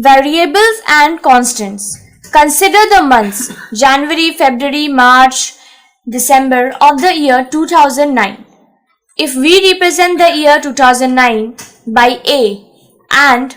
Variables and constants. Consider the months January, February, March, December of the year 2009. If we represent the year 2009 by A and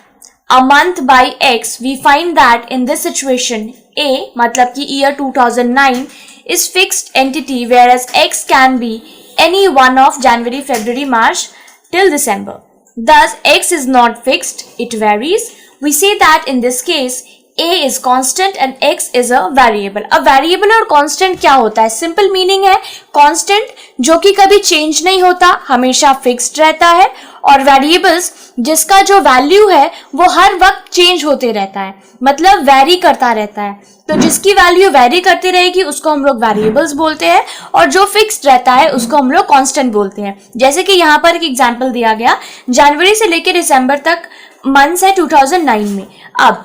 a month by X, we find that in this situation A मतलब कि year 2009 is fixed entity, whereas X can be any one of January, February, March till December. Thus X is not fixed, it varies. We say that in this case A is constant and X is a variable. अब variable और constant क्या होता है? Simple meaning है constant जो कि कभी change नहीं होता, हमेशा fixed रहता है, और variables जिसका जो value है वो हर वक्त change होते रहता है, मतलब vary करता रहता है. तो जिसकी value vary करती रहेगी उसको हम लोग variables बोलते हैं, और जो fixed रहता है उसको हम लोग constant बोलते हैं. जैसे कि यहाँ पर एक example दिया गया, जनवरी से लेकर दिसंबर तक मंथ्स है 2009 में. अब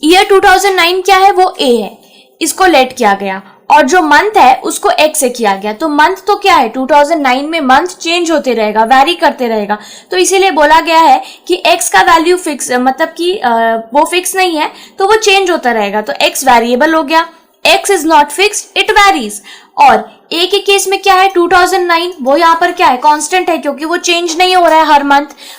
ईयर 2009 क्या है? वो ए है, इसको लेट किया गया, और जो मंथ है उसको एक्स से किया गया. तो मंथ तो क्या है? 2009 में मंथ चेंज होते रहेगा, वैरी करते रहेगा, तो इसीलिए बोला गया है कि एक्स का वैल्यू फिक्स, मतलब कि वो फिक्स नहीं है, तो वो चेंज होता रहेगा. तो एक्स वेरिएबल हो गया. X is not fixed, it varies. और A के केस में क्या है? 2009, वो यहाँ पर क्या है? कांस्टेंट है, क्योंकि वो चेंज नहीं हो रहा है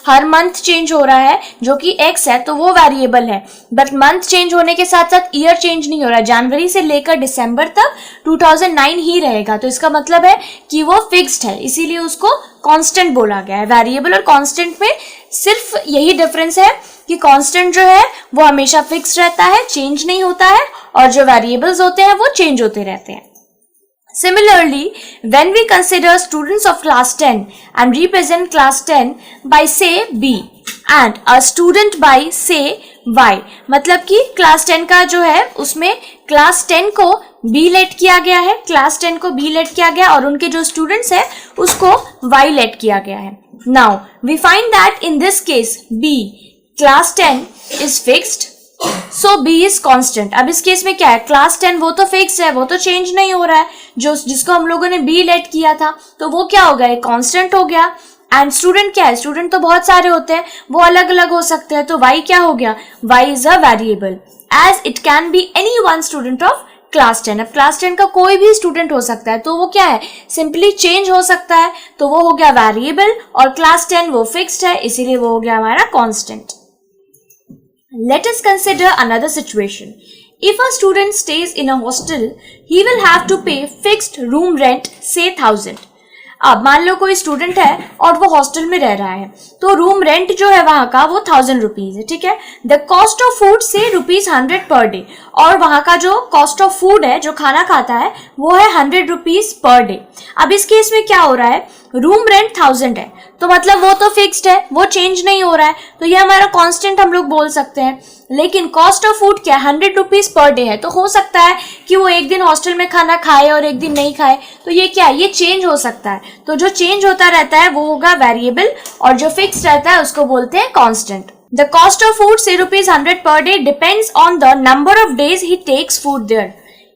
हर मंथ चेंज हो रहा है, जो कि X है, तो वो वेरिएबल है. बट मंथ चेंज होने के साथ साथ ईयर चेंज नहीं हो रहा है. जनवरी से लेकर दिसंबर तक 2009 ही रहेगा, तो इसका मतलब है कि वो फिक्स्ड है, इसीलिए उसको कांस्टेंट बोला गया है. वेरिएबल और कांस्टेंट में सिर्फ यही डिफरेंस है कि कांस्टेंट जो है वो हमेशा फिक्स रहता है, चेंज नहीं होता है, और जो वेरिएबल्स होते हैं वो चेंज होते रहते हैं. Similarly, when we consider students of class 10 and represent class 10 by say B and a student by say Y, मतलब कि class 10 का जो है उसमें class 10 को B लेट किया गया है, class 10 को B लेट किया गया, और उनके जो students है उसको Y लेट किया गया है. Now, we find that in this case B class 10 is fixed, so B is constant. अब इस केस में क्या है? क्लास 10 वो तो फिक्स है, वो तो चेंज नहीं हो रहा है, जिसको हम लोगों ने B लेट किया था, तो वो क्या हो गया? कांस्टेंट हो गया. एंड स्टूडेंट क्या है? स्टूडेंट तो बहुत सारे होते हैं, वो अलग अलग हो सकते हैं, तो Y क्या हो गया? Y is a variable, as it can be any one student of class 10. अब क्लास 10 का कोई भी स्टूडेंट हो सकता है, तो वो क्या है? सिंपली चेंज हो सकता है, तो वो हो गया वेरिएबल, और क्लास 10 वो फिक्स्ड है, इसीलिए वो हो गया हमारा constant. Let us consider another situation. If a student stays in a hostel, he will have to pay fixed room rent, say 1000. अब मान लो कोई स्टूडेंट है और वो हॉस्टल में रह रहा है, तो रूम रेंट जो है वहां का वो 1000 रुपीज है, ठीक है. द कॉस्ट ऑफ फूड से ₹100 पर डे, और वहां का जो कॉस्ट ऑफ फूड है, जो खाना खाता है, वो है 100 रुपीज पर डे. अब इस केस में क्या हो रहा है? रूम रेंट 1000 है, तो मतलब वो तो फिक्स्ड है, वो चेंज नहीं हो रहा है, तो ये हमारा कांस्टेंट हम लोग बोल सकते हैं. लेकिन कॉस्ट ऑफ फूड क्या? 100 रुपीज पर डे है, तो हो सकता है कि वो एक दिन हॉस्टल में खाना खाए और एक दिन नहीं खाए, तो ये क्या है? ये चेंज हो सकता है. तो जो चेंज होता रहता है वो होगा वेरिएबल, और जो फिक्स रहता है उसको बोलते हैं constant. The cost of food से ₹100 per day depends on the number of days he takes food there.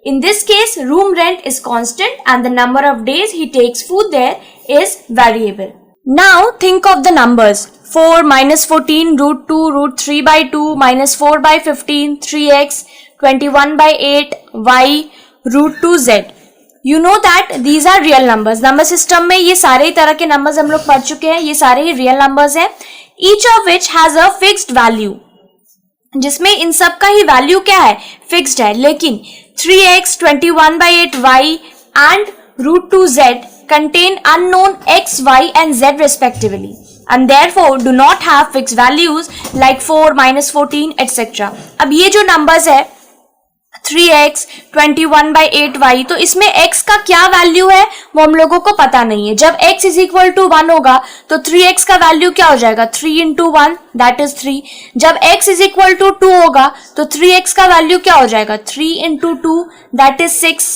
In this case, room rent is constant and the number of days he takes food there is variable. Now think of the numbers 4 minus 14 root 2 root 3 by 2 minus 4 by 15 3x 21 by 8 y root 2 z. You know that these are real numbers. Number system में ये सारे तरह के numbers हम लोग पढ़ चुके हैं, ये सारे ही real numbers हैं. Each of which has a fixed value, जिसमें इन सब का ही वैल्यू क्या है? फिक्स्ड है. लेकिन 3x 21 by 8 y and root 2 z contain unknown x, y and z respectively, and therefore do not have fixed values like 4 minus 14 etc. अब ये जो numbers है 3x 21 by 8y, तो इसमें x का क्या वैल्यू है वो हम लोगों को पता नहीं है. जब x इज इक्वल टू 1 होगा तो 3x का वैल्यू क्या हो जाएगा? 3 into 1 दैट इज 3. जब x इज इक्वल टू 2 होगा तो 3x का वैल्यू क्या हो जाएगा? 3 into 2 दैट इज 6.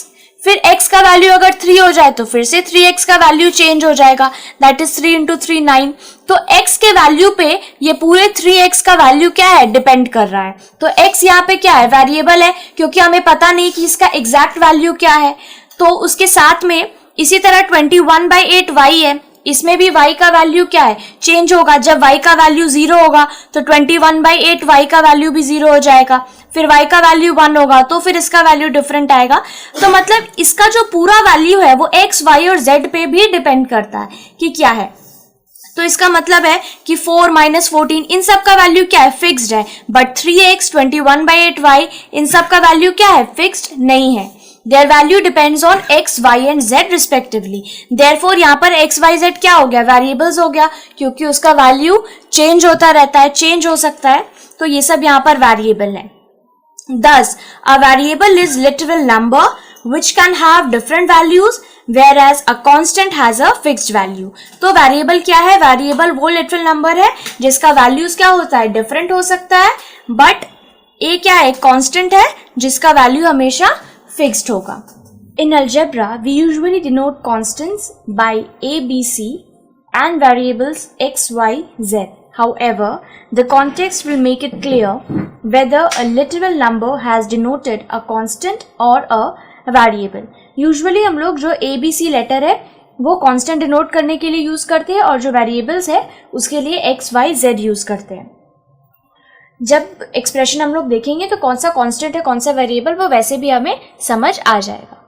फिर x का वैल्यू अगर 3 हो जाए तो फिर से 3x का वैल्यू चेंज हो जाएगा, दैट इज 3 into 3 9. तो x के वैल्यू पे ये पूरे 3x का वैल्यू क्या है? डिपेंड कर रहा है. तो x यहाँ पे क्या है? वेरिएबल है, क्योंकि हमें पता नहीं कि इसका एग्जैक्ट वैल्यू क्या है. तो उसके साथ में इसी तरह 21 by 8 y है, इसमें भी y का वैल्यू क्या है, चेंज होगा। जब y का वैल्यू 0 होगा तो 21/8 y का वैल्यू भी 0 हो जाएगा, फिर y का वैल्यू 1 होगा तो फिर इसका वैल्यू डिफरेंट आएगा। तो मतलब इसका जो पूरा वैल्यू है वो x, y और z पे भी डिपेंड करता है कि क्या है। तो इसका मतलब है कि 4 - 14 इन सब का वैल्यू क्या है, फिक्स्ड है, बट 3x, 21/8y इन सब का वैल्यू क्या है, फिक्स्ड नहीं है। Their value depends on x, y and z respectively. Therefore यहाँ पर x, y, z क्या हो गया, वेरिएबल्स हो गया, क्योंकि उसका वैल्यू चेंज होता रहता है, चेंज हो सकता है, तो ये सब यहाँ पर वेरिएबल है। Thus, a variable is literal number which can have different values whereas a constant has a fixed value. तो वेरिएबल क्या है, वेरिएबल वो लिटरल नंबर है जिसका वैल्यूज क्या होता है, डिफरेंट हो सकता है, बट ए क्या है, कांस्टेंट है जिसका वैल्यू हमेशा फिक्स्ड होगा। In algebra, we usually denote constants by a, b, c and variables x, y, z. However, the context will make it clear whether a literal number has denoted a constant or a variable. Usually हम लोग जो a, b, c letter है वो constant denote करने के लिए use करते हैं और जो वेरिएबल्स है उसके लिए x, y, z यूज करते हैं। जब एक्सप्रेशन हम लोग देखेंगे तो कौन सा कांस्टेंट है कौन सा वेरिएबल वो वैसे भी हमें समझ आ जाएगा।